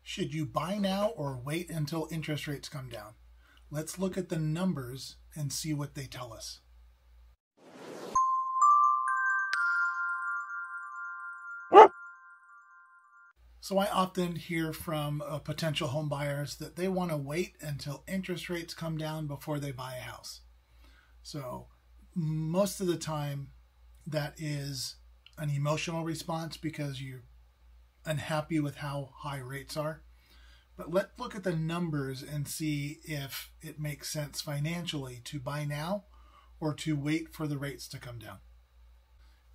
Should you buy now or wait until interest rates come down? Let's look at the numbers and see what they tell us. So I often hear from potential home buyers that they want to wait until interest rates come down before they buy a house. So most of the time that is an emotional response because you're unhappy with how high rates are. But let's look at the numbers and see if it makes sense financially to buy now or to wait for the rates to come down.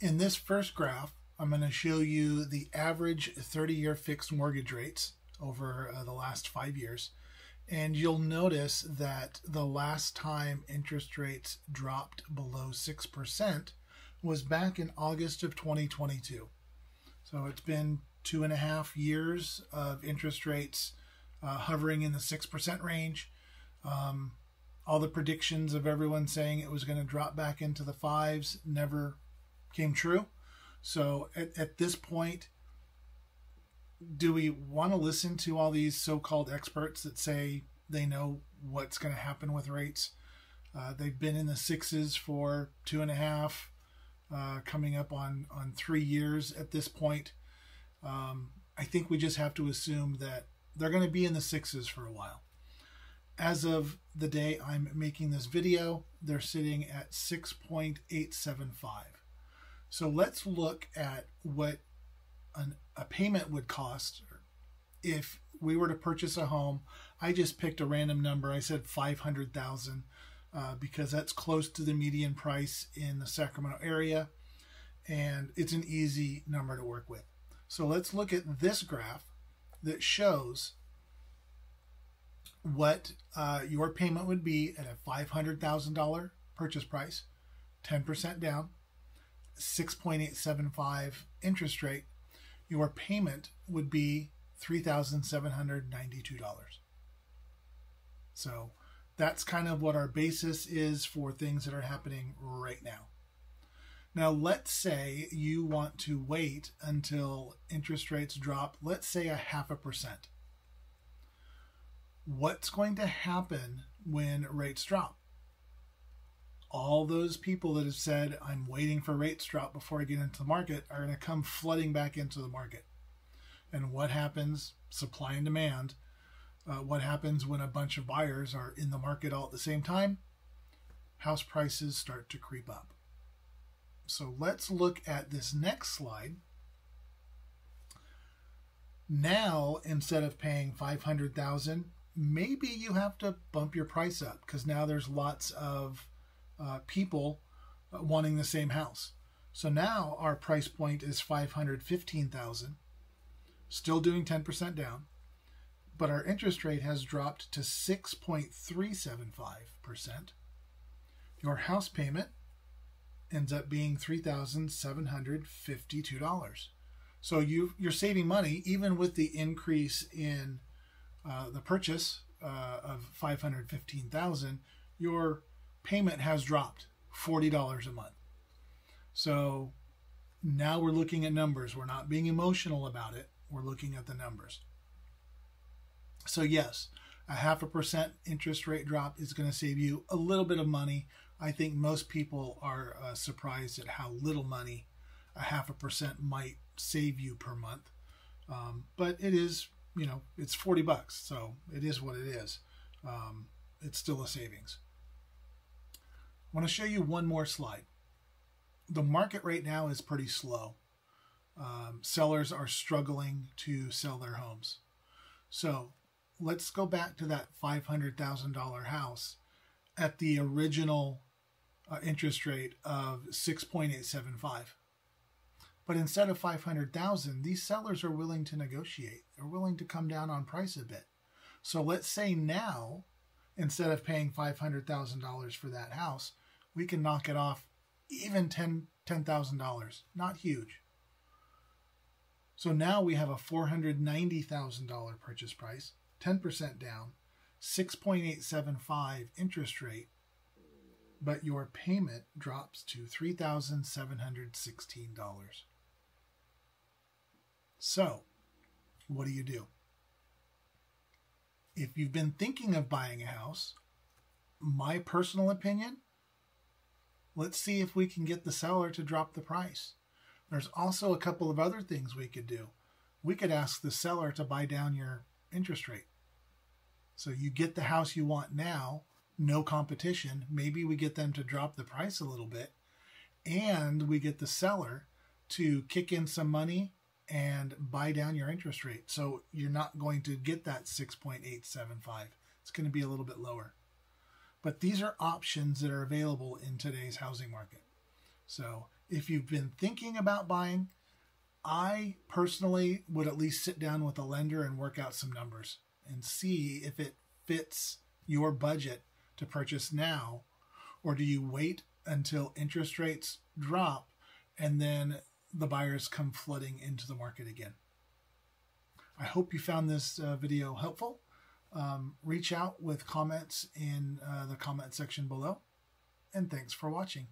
In this first graph, I'm going to show you the average 30-year fixed mortgage rates over the last 5 years. And you'll notice that the last time interest rates dropped below 6% was back in August of 2022. So it's been 2.5 years of interest rates hovering in the 6% range. All the predictions of everyone saying it was going to drop back into the 5s never came true. So at this point, do we want to listen to all these so-called experts that say they know what's going to happen with rates? They've been in the 6s for 2.5, coming up on 3 years at this point. I think we just have to assume that they're going to be in the 6s for a while. As of the day I'm making this video, they're sitting at 6.875. So let's look at what a payment would cost if we were to purchase a home. I just picked a random number. I said $500,000 because that's close to the median price in the Sacramento area, and it's an easy number to work with. So let's look at this graph that shows what your payment would be at a $500,000 purchase price, 10% down, 6.875 interest rate. Your payment would be $3,792. So that's kind of what our basis is for things that are happening right now. Now, let's say you want to wait until interest rates drop, let's say 0.5%. What's going to happen when rates drop? All those people that have said, I'm waiting for rates drop before I get into the market, are going to come flooding back into the market. And what happens? Supply and demand. What happens when a bunch of buyers are in the market all at the same time? House prices start to creep up. So let's look at this next slide. Now, instead of paying $500,000, maybe you have to bump your price up because now there's lots of people wanting the same house. So now our price point is $515,000, still doing 10% down, but our interest rate has dropped to 6.375%. Your house payment ends up being $3,752. So you're saving money even with the increase in the purchase of $515,000. Your payment has dropped $40 a month. So now we're looking at numbers. We're not being emotional about it. We're looking at the numbers. So yes, 0.5% interest rate drop is going to save you a little bit of money. I think most people are surprised at how little money 0.5% might save you per month. But it is, it's $40, so it is what it is. It's still a savings. I want to show you one more slide. The market right now is pretty slow. Sellers are struggling to sell their homes. So let's go back to that $500,000 house at the original interest rate of 6.875. But instead of $500,000, these sellers are willing to negotiate. They're willing to come down on price a bit. So let's say now, instead of paying $500,000 for that house, we can knock it off even $10,000. Not huge. So now we have a $490,000 purchase price, 10% down, 6.875 interest rate, but your payment drops to $3,716. So, what do you do? If you've been thinking of buying a house, my personal opinion, let's see if we can get the seller to drop the price. There's also a couple of other things we could do. We could ask the seller to buy down your interest rate. So you get the house you want now, no competition. Maybe we get them to drop the price a little bit, and we get the seller to kick in some money and buy down your interest rate. So you're not going to get that 6.875. It's going to be a little bit lower. But these are options that are available in today's housing market. So if you've been thinking about buying, I personally would at least sit down with a lender and work out some numbers and see if it fits your budget to purchase now, or do you wait until interest rates drop and then the buyers come flooding into the market again. I hope you found this video helpful. Reach out with comments in the comment section below, and thanks for watching.